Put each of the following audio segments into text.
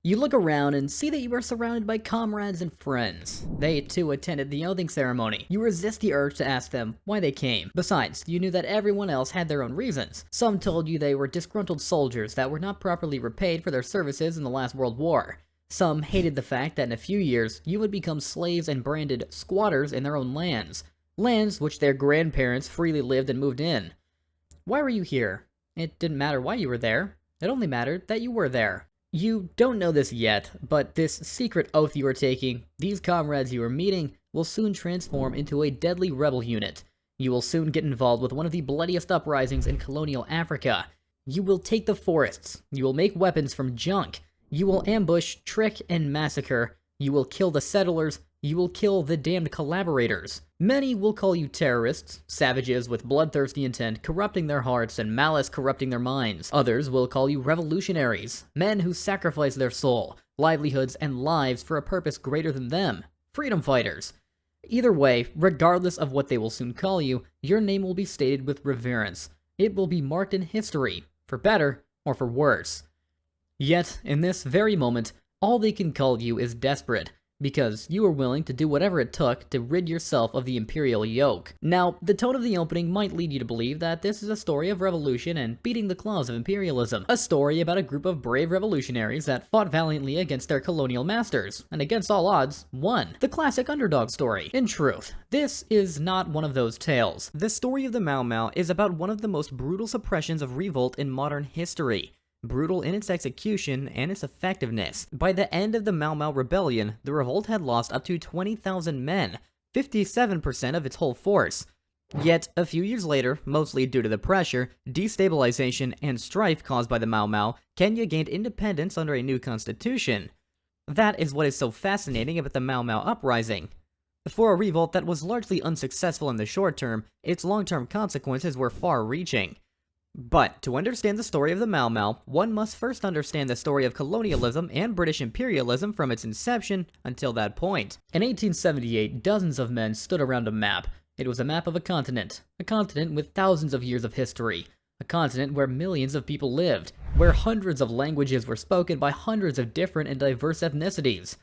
You look around and see that you are surrounded by comrades and friends. They too attended the oathing ceremony. You resist the urge to ask them why they came. Besides, you knew that everyone else had their own reasons. Some told you they were disgruntled soldiers that were not properly repaid for their services in the last World War. Some hated the fact that in a few years, you would become slaves and branded squatters in their own lands. Lands which their grandparents freely lived and moved in. Why were you here? It didn't matter why you were there. It only mattered that you were there. You don't know this yet, but this secret oath you are taking, these comrades you are meeting, will soon transform into a deadly rebel unit. You will soon get involved with one of the bloodiest uprisings in colonial Africa. You will take the forests. You will make weapons from junk. You will ambush, trick, and massacre. You will kill the settlers. You will kill the damned collaborators. Many will call you terrorists, savages with bloodthirsty intent corrupting their hearts and malice corrupting their minds. Others will call you revolutionaries, men who sacrifice their soul, livelihoods, and lives for a purpose greater than them. Freedom fighters. Either way, regardless of what they will soon call you, your name will be stated with reverence. It will be marked in history, for better or for worse. Yet, in this very moment, all they can call you is desperate, because you were willing to do whatever it took to rid yourself of the imperial yoke. Now, the tone of the opening might lead you to believe that this is a story of revolution and beating the claws of imperialism. A story about a group of brave revolutionaries that fought valiantly against their colonial masters, and against all odds, won. The classic underdog story. In truth, this is not one of those tales. The story of the Mau Mau is about one of the most brutal suppressions of revolt in modern history. Brutal in its execution and its effectiveness. By the end of the Mau Mau Rebellion, the revolt had lost up to 20,000 men, 57% of its whole force. Yet, a few years later, mostly due to the pressure, destabilization, and strife caused by the Mau Mau, Kenya gained independence under a new constitution. That is what is so fascinating about the Mau Mau uprising. For a revolt that was largely unsuccessful in the short term, its long-term consequences were far-reaching. But, to understand the story of the Mau Mau, one must first understand the story of colonialism and British imperialism from its inception until that point. In 1878, dozens of men stood around a map. It was a map of a continent with thousands of years of history, a continent where millions of people lived, where hundreds of languages were spoken by hundreds of different and diverse ethnicities.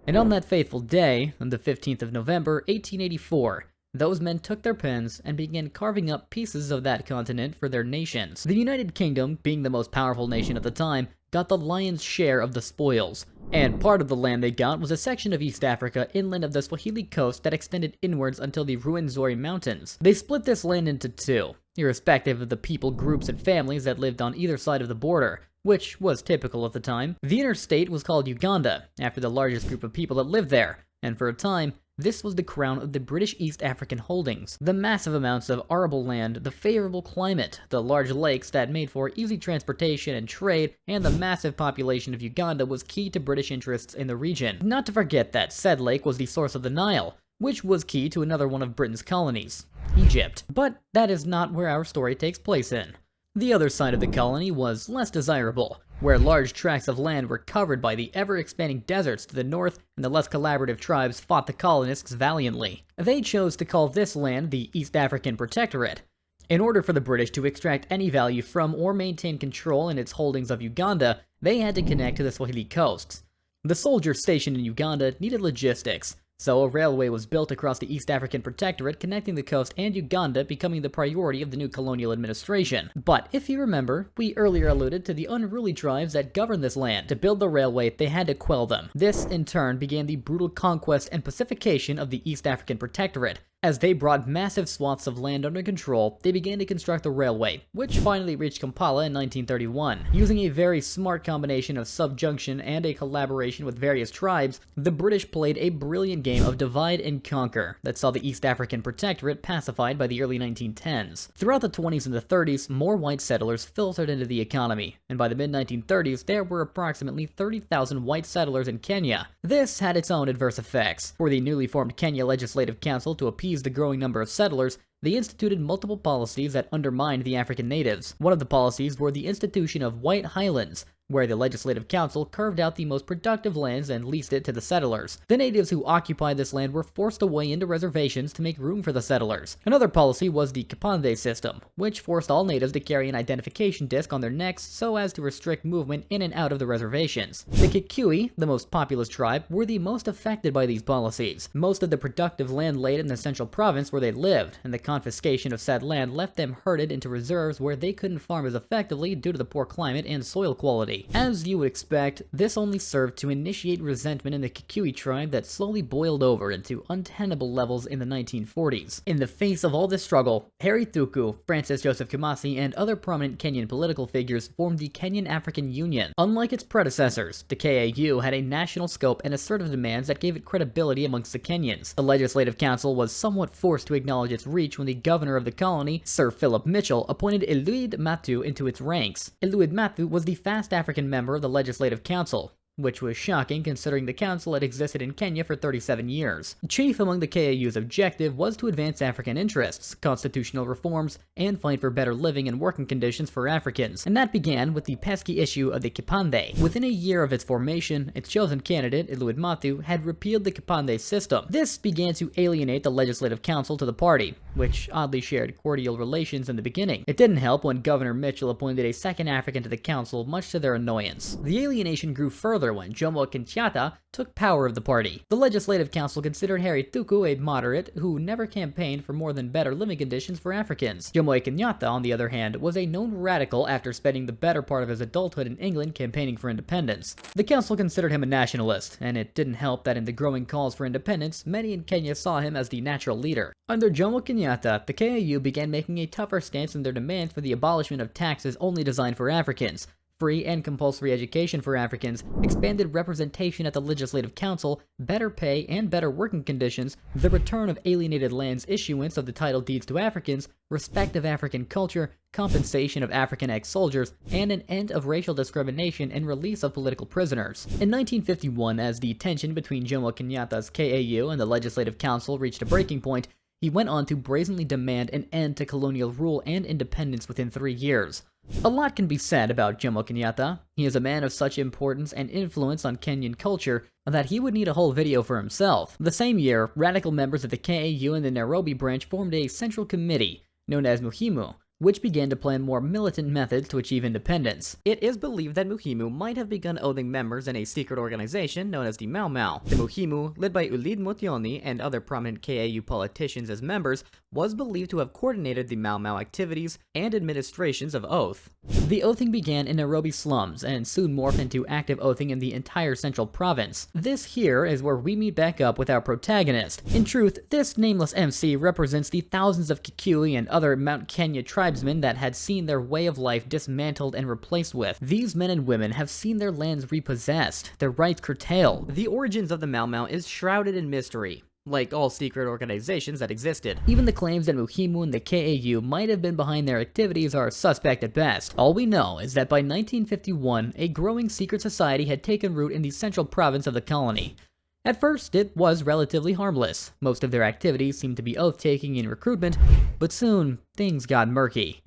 And on that fateful day, on the 15th of November, 1884, those men took their pens and began carving up pieces of that continent for their nations. The United Kingdom, being the most powerful nation at the time, got the lion's share of the spoils, and part of the land they got was a section of East Africa inland of the Swahili coast that extended inwards until the Ruwenzori Mountains. They split this land into two, irrespective of the people, groups, and families that lived on either side of the border, which was typical at the time. The interstate was called Uganda, after the largest group of people that lived there, and for a time, this was the crown of the British East African holdings. The massive amounts of arable land, the favorable climate, the large lakes that made for easy transportation and trade, and the massive population of Uganda was key to British interests in the region. Not to forget that said lake was the source of the Nile, which was key to another one of Britain's colonies, Egypt. But that is not where our story takes place in. The other side of the colony was less desirable, where large tracts of land were covered by the ever-expanding deserts to the north, and the less collaborative tribes fought the colonists valiantly. They chose to call this land the East African Protectorate. In order for the British to extract any value from or maintain control in its holdings of Uganda, they had to connect to the Swahili coasts. The soldiers stationed in Uganda needed logistics, so a railway was built across the East African Protectorate, connecting the coast and Uganda, becoming the priority of the new colonial administration. But if you remember, we earlier alluded to the unruly tribes that governed this land. To build the railway, they had to quell them. This, in turn, began the brutal conquest and pacification of the East African Protectorate. As they brought massive swaths of land under control, they began to construct the railway, which finally reached Kampala in 1931. Using a very smart combination of subjunction and a collaboration with various tribes, the British played a brilliant game of divide and conquer that saw the East African Protectorate pacified by the early 1910s. Throughout the 20s and the 30s, more white settlers filtered into the economy, and by the mid-1930s, there were approximately 30,000 white settlers in Kenya. This had its own adverse effects. For the newly formed Kenya Legislative Council to appease the growing number of settlers, they instituted multiple policies that undermined the African natives. One of the policies were the institution of White Highlands, where the Legislative Council carved out the most productive lands and leased it to the settlers. The natives who occupied this land were forced away into reservations to make room for the settlers. Another policy was the Kapande system, which forced all natives to carry an identification disc on their necks so as to restrict movement in and out of the reservations. The Kikuyu, the most populous tribe, were the most affected by these policies. Most of the productive land laid in the central province where they lived, and the confiscation of said land left them herded into reserves where they couldn't farm as effectively due to the poor climate and soil quality. As you would expect, this only served to initiate resentment in the Kikuyu tribe that slowly boiled over into untenable levels in the 1940s. In the face of all this struggle, Harry Thuku, Francis Joseph Kumasi, and other prominent Kenyan political figures formed the Kenyan African Union. Unlike its predecessors, the KAU had a national scope and assertive demands that gave it credibility amongst the Kenyans. The Legislative Council was somewhat forced to acknowledge its reach when the governor of the colony, Sir Philip Mitchell, appointed Eliud Matu into its ranks. Eliud Matu was the first African member of the Legislative Council, which was shocking considering the council had existed in Kenya for 37 years. Chief among the KAU's objective was to advance African interests, constitutional reforms, and fight for better living and working conditions for Africans, and that began with the pesky issue of the Kipande. Within a year of its formation, its chosen candidate, Eliud Matu, had repealed the Kipande system. This began to alienate the Legislative Council to the party, which oddly shared cordial relations in the beginning. It didn't help when Governor Mitchell appointed a second African to the council, much to their annoyance. The alienation grew further when Jomo Kenyatta took power of the party. The Legislative Council considered Harry Thuku a moderate who never campaigned for more than better living conditions for Africans. Jomo Kenyatta, on the other hand, was a known radical after spending the better part of his adulthood in England campaigning for independence. The council considered him a nationalist, and it didn't help that in the growing calls for independence, many in Kenya saw him as the natural leader. Under Jomo Kenyatta, the KAU began making a tougher stance in their demands for the abolishment of taxes only designed for Africans, free and compulsory education for Africans, expanded representation at the Legislative Council, better pay and better working conditions, the return of alienated lands, issuance of the title deeds to Africans, respect of African culture, compensation of African ex-soldiers, and an end of racial discrimination and release of political prisoners. In 1951, as the tension between Jomo Kenyatta's KAU and the Legislative Council reached a breaking point, he went on to brazenly demand an end to colonial rule and independence within 3 years. A lot can be said about Jomo Kenyatta. He is a man of such importance and influence on Kenyan culture that he would need a whole video for himself. The same year, radical members of the KAU and the Nairobi branch formed a central committee, known as Muhimu, which began to plan more militant methods to achieve independence. It is believed that Muhimu might have begun oathing members in a secret organization known as the Mau Mau. The Muhimu, led by Ulid Motioni and other prominent KAU politicians as members, was believed to have coordinated the Mau Mau activities and administrations of oath. The oathing began in Nairobi slums and soon morphed into active oathing in the entire central province. This here is where we meet back up with our protagonist. In truth, this nameless MC represents the thousands of Kikuyu and other Mount Kenya tribesmen that had seen their way of life dismantled and replaced with. These men and women have seen their lands repossessed, their rights curtailed. The origins of the Mau Mau is shrouded in mystery, like all secret organizations that existed. Even the claims that Muhimu and the KAU might have been behind their activities are suspect at best. All we know is that by 1951, a growing secret society had taken root in the central province of the colony. At first, it was relatively harmless. Most of their activities seemed to be oath-taking and recruitment, but soon, things got murky.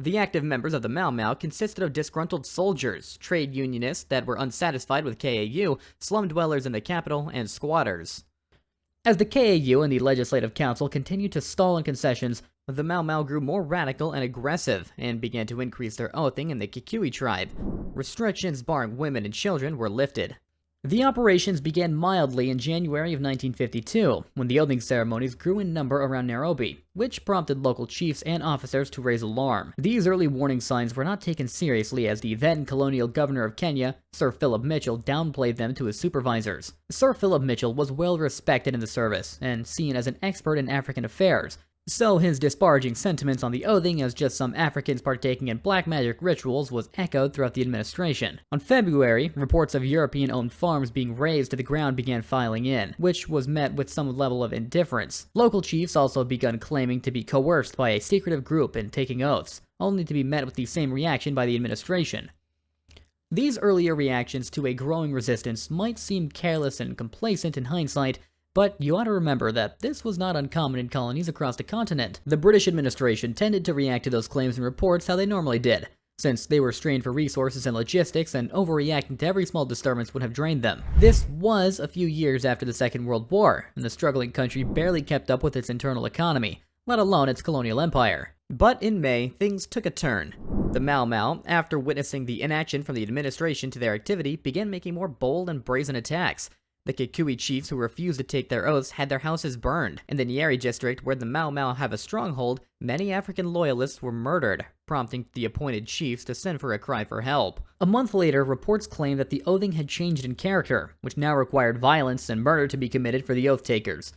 The active members of the Mau Mau consisted of disgruntled soldiers, trade unionists that were unsatisfied with KAU, slum dwellers in the capital, and squatters. As the KAU and the Legislative Council continued to stall in concessions, the Mau Mau grew more radical and aggressive, and began to increase their oathing in the Kikuyu tribe. Restrictions barring women and children were lifted. The operations began mildly in January of 1952, when the oathing ceremonies grew in number around Nairobi, which prompted local chiefs and officers to raise alarm. These early warning signs were not taken seriously as the then colonial governor of Kenya, Sir Philip Mitchell, downplayed them to his supervisors. Sir Philip Mitchell was well respected in the service, and seen as an expert in African affairs, so his disparaging sentiments on the oathing as just some Africans partaking in black magic rituals was echoed throughout the administration. On February, reports of European-owned farms being razed to the ground began filing in, which was met with some level of indifference. Local chiefs also begun claiming to be coerced by a secretive group in taking oaths, only to be met with the same reaction by the administration. These earlier reactions to a growing resistance might seem careless and complacent in hindsight, but you ought to remember that this was not uncommon in colonies across the continent. The British administration tended to react to those claims and reports how they normally did, since they were strained for resources and logistics, and overreacting to every small disturbance would have drained them. This was a few years after the Second World War, and the struggling country barely kept up with its internal economy, let alone its colonial empire. But in May, things took a turn. The Mau Mau, after witnessing the inaction from the administration to their activity, began making more bold and brazen attacks. The Kikui chiefs who refused to take their oaths had their houses burned. In the Nyeri district, where the Mau Mau have a stronghold, many African loyalists were murdered, prompting the appointed chiefs to send for a cry for help. A month later, reports claimed that the oathing had changed in character, which now required violence and murder to be committed for the oath takers.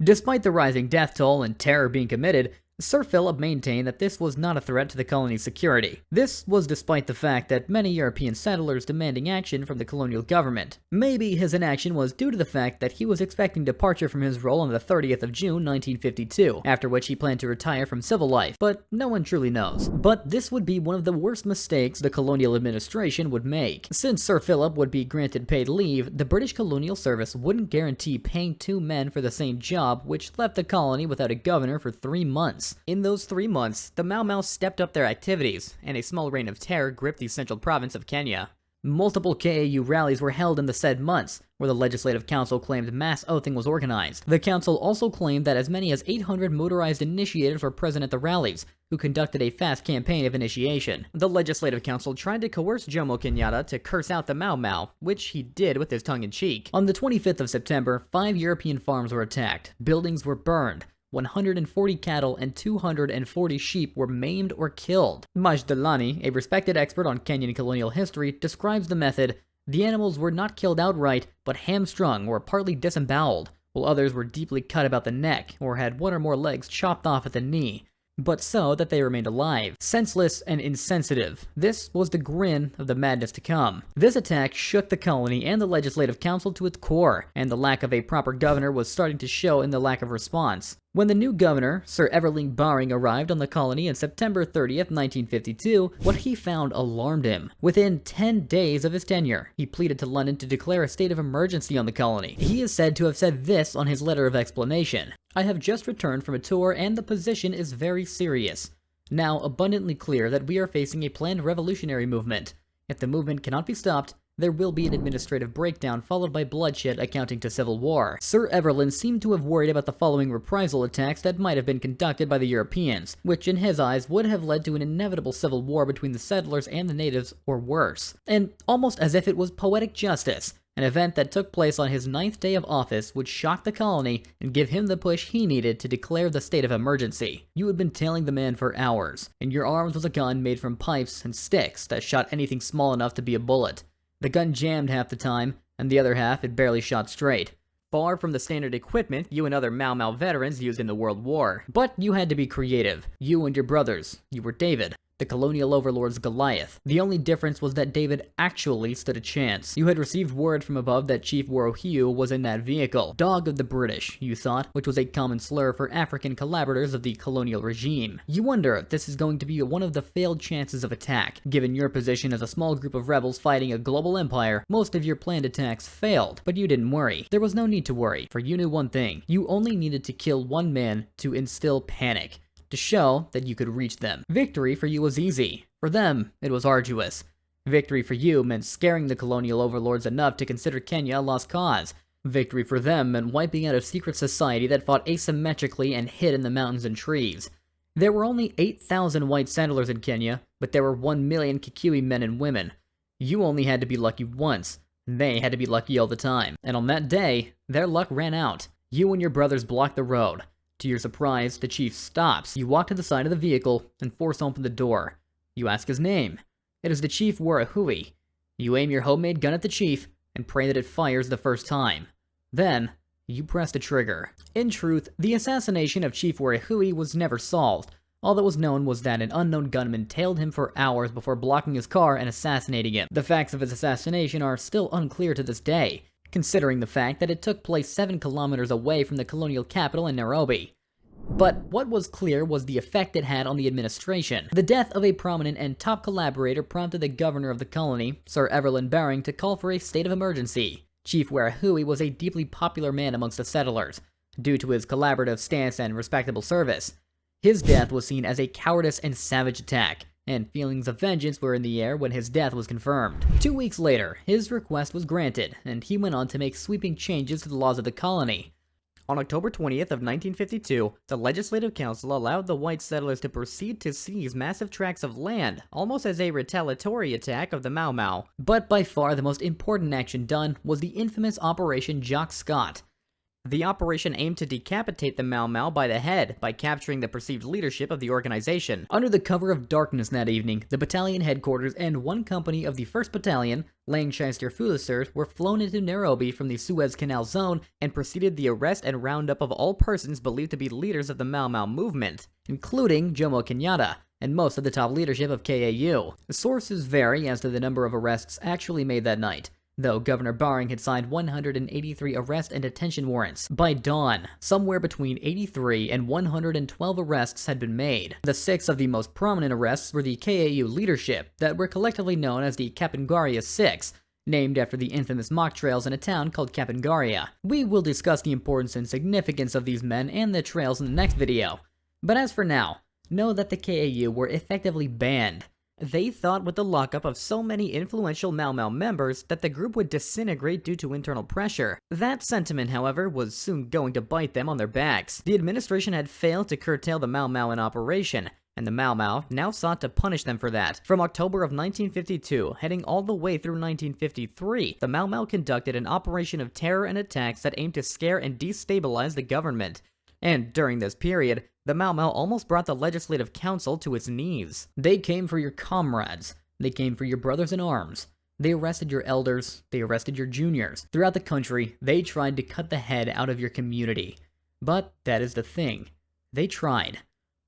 Despite the rising death toll and terror being committed, Sir Philip maintained that this was not a threat to the colony's security. This was despite the fact that many European settlers demanding action from the colonial government. Maybe his inaction was due to the fact that he was expecting departure from his role on the 30th of June 1952, after which he planned to retire from civil life, but no one truly knows. But this would be one of the worst mistakes the colonial administration would make. Since Sir Philip would be granted paid leave, the British colonial service wouldn't guarantee paying 2 men for the same job, which left the colony without a governor for 3 months. In those 3 months, the Mau Mau stepped up their activities, and a small reign of terror gripped the central province of Kenya. Multiple KAU rallies were held in the said months, where the Legislative Council claimed mass oathing was organized. The council also claimed that as many as 800 motorized initiators were present at the rallies, who conducted a fast campaign of initiation. The Legislative Council tried to coerce Jomo Kenyatta to curse out the Mau Mau, which he did with his tongue in cheek. On the 25th of September, 5 European farms were attacked, buildings were burned, 140 cattle and 240 sheep were maimed or killed. Majdalani, a respected expert on Kenyan colonial history, describes the method. The animals were not killed outright, but hamstrung or partly disemboweled, while others were deeply cut about the neck or had 1 or more legs chopped off at the knee, but so that they remained alive. Senseless and insensitive. This was the grin of the madness to come. This attack shook the colony and the Legislative Council to its core, and the lack of a proper governor was starting to show in the lack of response. When the new governor, Sir Everling Baring, arrived on the colony on September 30th, 1952, what he found alarmed him. Within 10 days of his tenure, he pleaded to London to declare a state of emergency on the colony. He is said to have said this on his letter of explanation: "I have just returned from a tour and the position is very serious. Now abundantly clear that we are facing a planned revolutionary movement. If the movement cannot be stopped, there will be an administrative breakdown followed by bloodshed amounting to civil war." Sir Everlyn seemed to have worried about the following reprisal attacks that might have been conducted by the Europeans, which in his eyes would have led to an inevitable civil war between the settlers and the natives, or worse. And almost as if it was poetic justice, an event that took place on his 9th day of office would shock the colony and give him the push he needed to declare the state of emergency. You had been tailing the man for hours. In your arms was a gun made from pipes and sticks that shot anything small enough to be a bullet. The gun jammed half the time, and the other half it barely shot straight. Far from the standard equipment you and other Mau Mau veterans used in the World War. But you had to be creative. You and your brothers. You were David, the colonial overlord's Goliath. The only difference was that David actually stood a chance. You had received word from above that Chief Worohiu was in that vehicle. Dog of the British, you thought, which was a common slur for African collaborators of the colonial regime. You wonder if this is going to be one of the failed chances of attack. Given your position as a small group of rebels fighting a global empire, most of your planned attacks failed, but you didn't worry. There was no need to worry, for you knew one thing. You only needed to kill 1 man to instill panic, to show that you could reach them. Victory for you was easy. For them, it was arduous. Victory for you meant scaring the colonial overlords enough to consider Kenya a lost cause. Victory for them meant wiping out a secret society that fought asymmetrically and hid in the mountains and trees. There were only 8,000 white settlers in Kenya, but there were 1 million Kikui men and women. You only had to be lucky once. They had to be lucky all the time. And on that day, their luck ran out. You and your brothers blocked the road. To your surprise, the chief stops. You walk to the side of the vehicle and force open the door. You ask his name. It is the Chief Worohui. You aim your homemade gun at the chief and pray that it fires the first time. Then, you press the trigger. In truth, the assassination of Chief Worohui was never solved. All that was known was that an unknown gunman tailed him for hours before blocking his car and assassinating him. The facts of his assassination are still unclear to this day, considering the fact that it took place 7 kilometers away from the colonial capital in Nairobi. But what was clear was the effect it had on the administration. The death of a prominent and top collaborator prompted the governor of the colony, Sir Everling Baring, to call for a state of emergency. Chief Worohui was a deeply popular man amongst the settlers, due to his collaborative stance and respectable service. His death was seen as a cowardice and savage attack, and feelings of vengeance were in the air when his death was confirmed. 2 weeks later, his request was granted, and he went on to make sweeping changes to the laws of the colony. On October 20th of 1952, the Legislative Council allowed the white settlers to proceed to seize massive tracts of land, almost as a retaliatory attack of the Mau Mau. But by far the most important action done was the infamous Operation Jock Scott. The operation aimed to decapitate the Mau Mau by the head by capturing the perceived leadership of the organization. Under the cover of darkness that evening, the battalion headquarters and one company of the 1st Battalion, Lancashire Fusileers, were flown into Nairobi from the Suez Canal zone and proceeded the arrest and roundup of all persons believed to be leaders of the Mau Mau movement, including Jomo Kenyatta and most of the top leadership of KAU. Sources vary as to the number of arrests actually made that night, though Governor Baring had signed 183 arrest and detention warrants. By dawn, somewhere between 83 and 112 arrests had been made. The 6 of the most prominent arrests were the KAU leadership, that were collectively known as the Kapenguria Six, named after the infamous mock trails in a town called Kapenguria. We will discuss the importance and significance of these men and the trails in the next video. But as for now, know that the KAU were effectively banned. They thought with the lockup of so many influential Mau Mau members that the group would disintegrate due to internal pressure. That sentiment, however, was soon going to bite them on their backs. The administration had failed to curtail the Mau Mau in operation, and the Mau Mau now sought to punish them for that. From October of 1952, heading all the way through 1953, the Mau Mau conducted an operation of terror and attacks that aimed to scare and destabilize the government. And during this period, the Mau Mau almost brought the Legislative Council to its knees. They came for your comrades. They came for your brothers in arms. They arrested your elders. They arrested your juniors. Throughout the country, they tried to cut the head out of your community. But that is the thing. They tried.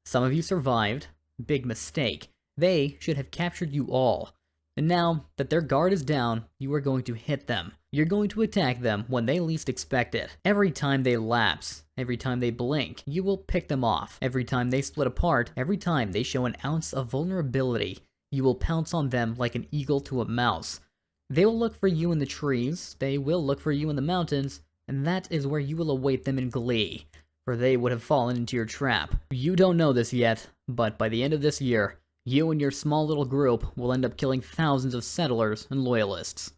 Some of you survived. Big mistake. They should have captured you all. And now that their guard is down, you are going to hit them. You're going to attack them when they least expect it. Every time they lapse, every time they blink, you will pick them off. Every time they split apart, every time they show an ounce of vulnerability, you will pounce on them like an eagle to a mouse. They will look for you in the trees, they will look for you in the mountains, and that is where you will await them in glee, for they would have fallen into your trap. You don't know this yet, but by the end of this year, you and your small little group will end up killing thousands of settlers and loyalists.